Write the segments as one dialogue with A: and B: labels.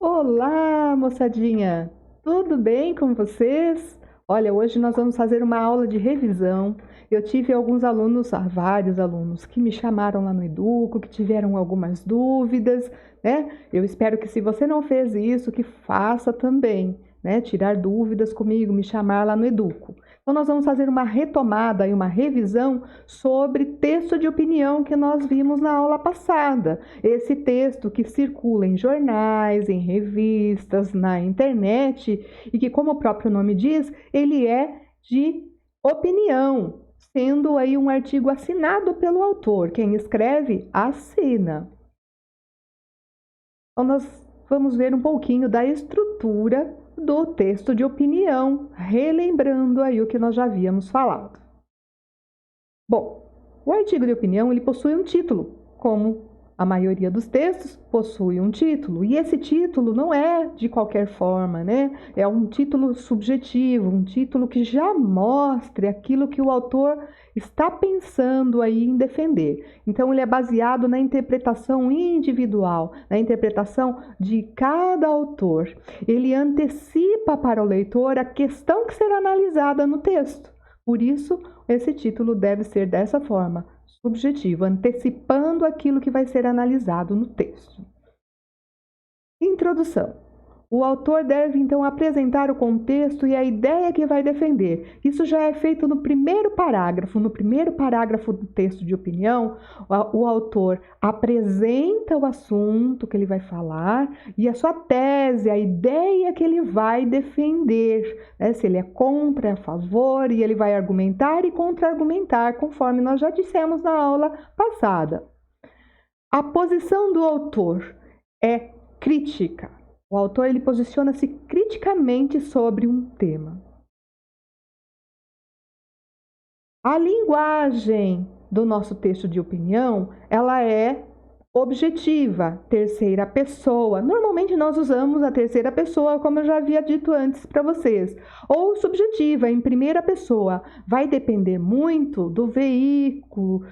A: Olá, moçadinha! Tudo bem com vocês? Olha, hoje nós vamos fazer uma aula de revisão. Eu tive alguns alunos, vários alunos, que me chamaram lá no Educo, que tiveram algumas dúvidas, né? Eu espero que se você não fez isso, que faça também, né? Tirar dúvidas comigo, me chamar lá no Educo. Então, nós vamos fazer uma retomada e uma revisão sobre texto de opinião que nós vimos na aula passada. Esse texto que circula em jornais, em revistas, na internet e que, como o próprio nome diz, ele é de opinião, sendo aí um artigo assinado pelo autor. Quem escreve, assina. Então, nós vamos ver um pouquinho da estrutura do texto de opinião, relembrando aí o que nós já havíamos falado. Bom, o artigo de opinião ele possui um título, como a maioria dos textos possui um título, e esse título não é de qualquer forma, né? É um título subjetivo, um título que já mostre aquilo que o autor está pensando aí em defender. Então, ele é baseado na interpretação individual, na interpretação de cada autor. Ele antecipa para o leitor a questão que será analisada no texto. Por isso, esse título deve ser dessa forma, subjetivo, antecipando aquilo que vai ser analisado no texto. Introdução. O autor deve, então, apresentar o contexto e a ideia que vai defender. Isso já é feito no primeiro parágrafo. No primeiro parágrafo do texto de opinião, o autor apresenta o assunto que ele vai falar e a sua tese, a ideia que ele vai defender. Né? Se ele é contra, é a favor, e ele vai argumentar e contra-argumentar, conforme nós já dissemos na aula passada. A posição do autor é crítica. O autor ele posiciona-se criticamente sobre um tema. A linguagem do nosso texto de opinião, ela é objetiva, terceira pessoa. Normalmente nós usamos a terceira pessoa, como eu já havia dito antes para vocês. Ou subjetiva, em primeira pessoa. Vai depender muito do veículo,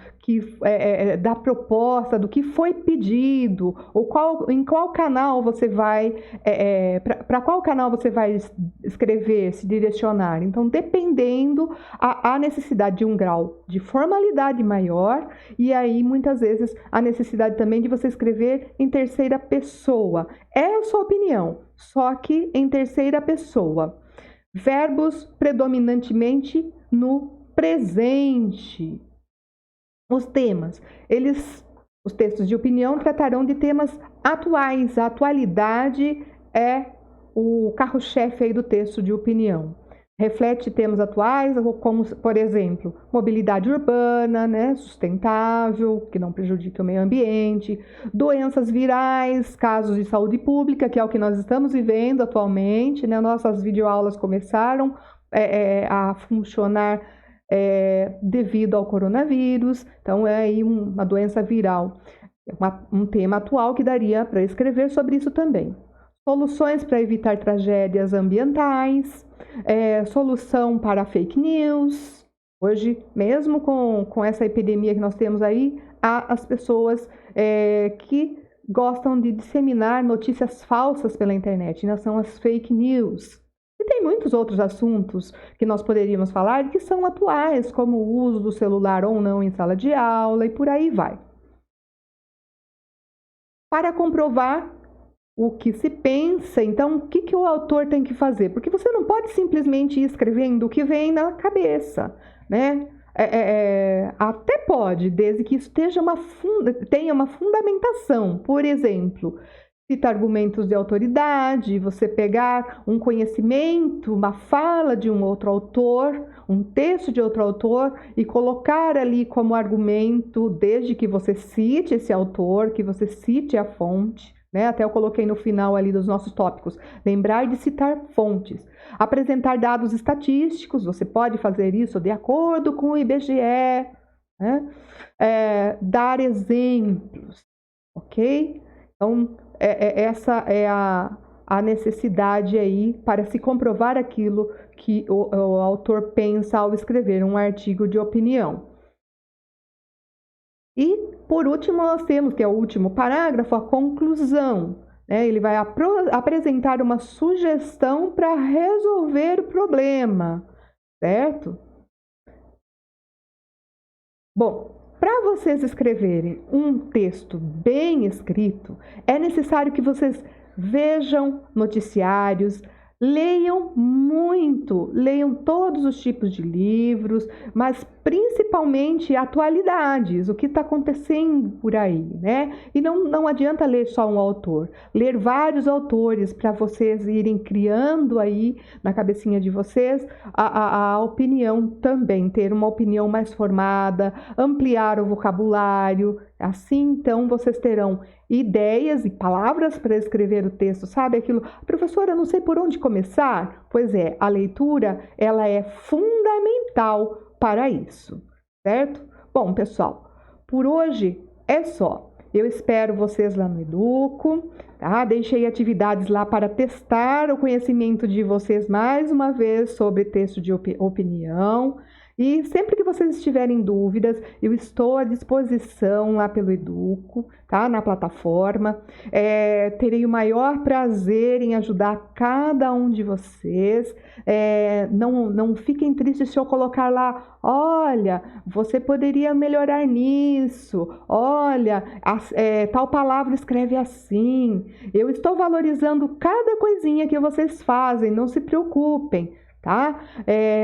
A: da proposta, do que foi pedido, ou em qual canal você vai, para qual canal você vai escrever, se direcionar. Então, dependendo, há necessidade de um grau de formalidade maior, e aí, muitas vezes, a necessidade também de você escrever em terceira pessoa. É a sua opinião, só que em terceira pessoa. Verbos predominantemente no presente. Os temas, os textos de opinião tratarão de temas atuais. A atualidade é o carro-chefe aí do texto de opinião. Reflete temas atuais, como, por exemplo, mobilidade urbana, né, sustentável, que não prejudique o meio ambiente, doenças virais, casos de saúde pública, que é o que nós estamos vivendo atualmente, né, nossas videoaulas começaram a funcionar devido ao coronavírus, então é aí uma doença viral, um tema atual que daria para escrever sobre isso também. Soluções para evitar tragédias ambientais, solução para fake news. Hoje, mesmo com essa epidemia que nós temos aí, há as pessoas que gostam de disseminar notícias falsas pela internet, né? São as fake news. E tem muitos outros assuntos que nós poderíamos falar que são atuais, como o uso do celular ou não em sala de aula e por aí vai. Para comprovar o que se pensa, então, o que o autor tem que fazer? Porque você não pode simplesmente ir escrevendo o que vem na cabeça, né? Até pode, desde que isso tenha uma fundamentação. Por exemplo, citar argumentos de autoridade, você pegar um conhecimento, uma fala de um outro autor, um texto de outro autor e colocar ali como argumento, desde que você cite esse autor, que você cite a fonte, né? Até eu coloquei no final ali dos nossos tópicos, lembrar de citar fontes. Apresentar dados estatísticos, você pode fazer isso de acordo com o IBGE, né? Dar exemplos, ok? Então, essa é a necessidade aí para se comprovar aquilo que o autor pensa ao escrever um artigo de opinião. E, por último, nós temos, que é o último parágrafo, a conclusão. né? Ele vai apresentar uma sugestão para resolver o problema, certo? Bom, para vocês escreverem um texto bem escrito, é necessário que vocês vejam noticiários, leiam muito, leiam todos os tipos de livros, mas principalmente atualidades, o que está acontecendo por aí, né? E não adianta ler só um autor, ler vários autores para vocês irem criando aí na cabecinha de vocês a opinião também, ter uma opinião mais formada, ampliar o vocabulário, assim então vocês terão ideias e palavras para escrever o texto, sabe aquilo? Professora, eu não sei por onde começar? Pois é, a leitura, ela é fundamental para isso, certo? Bom, pessoal, por hoje é só. Eu espero vocês lá no Educo, tá? Deixei atividades lá para testar o conhecimento de vocês mais uma vez sobre texto de opinião. E sempre que vocês estiverem dúvidas, eu estou à disposição lá pelo Educo, tá? Na plataforma. Terei o maior prazer em ajudar cada um de vocês. Não fiquem tristes se eu colocar lá, olha, você poderia melhorar nisso, olha, tal palavra escreve assim. Eu estou valorizando cada coisinha que vocês fazem, não se preocupem. Tá?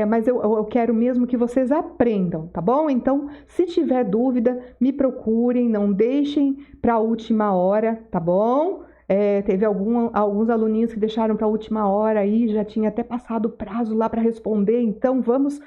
A: Mas eu quero mesmo que vocês aprendam, tá bom? Então, se tiver dúvida, me procurem, não deixem para a última hora, tá bom? Teve alguns aluninhos que deixaram para a última hora aí, já tinha até passado o prazo lá para responder, então vamos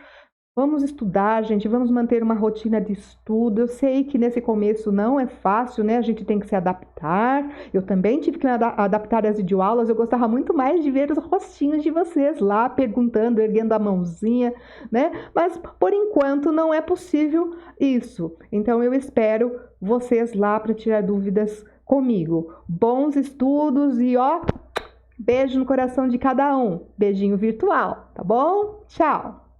A: estudar, gente, vamos manter uma rotina de estudo. Eu sei que nesse começo não é fácil, né? A gente tem que se adaptar. Eu também tive que me adaptar às videoaulas. Eu gostava muito mais de ver os rostinhos de vocês lá, perguntando, erguendo a mãozinha, né? Mas, por enquanto, não é possível isso. Então, eu espero vocês lá para tirar dúvidas comigo. Bons estudos e, ó, beijo no coração de cada um. Beijinho virtual, tá bom? Tchau!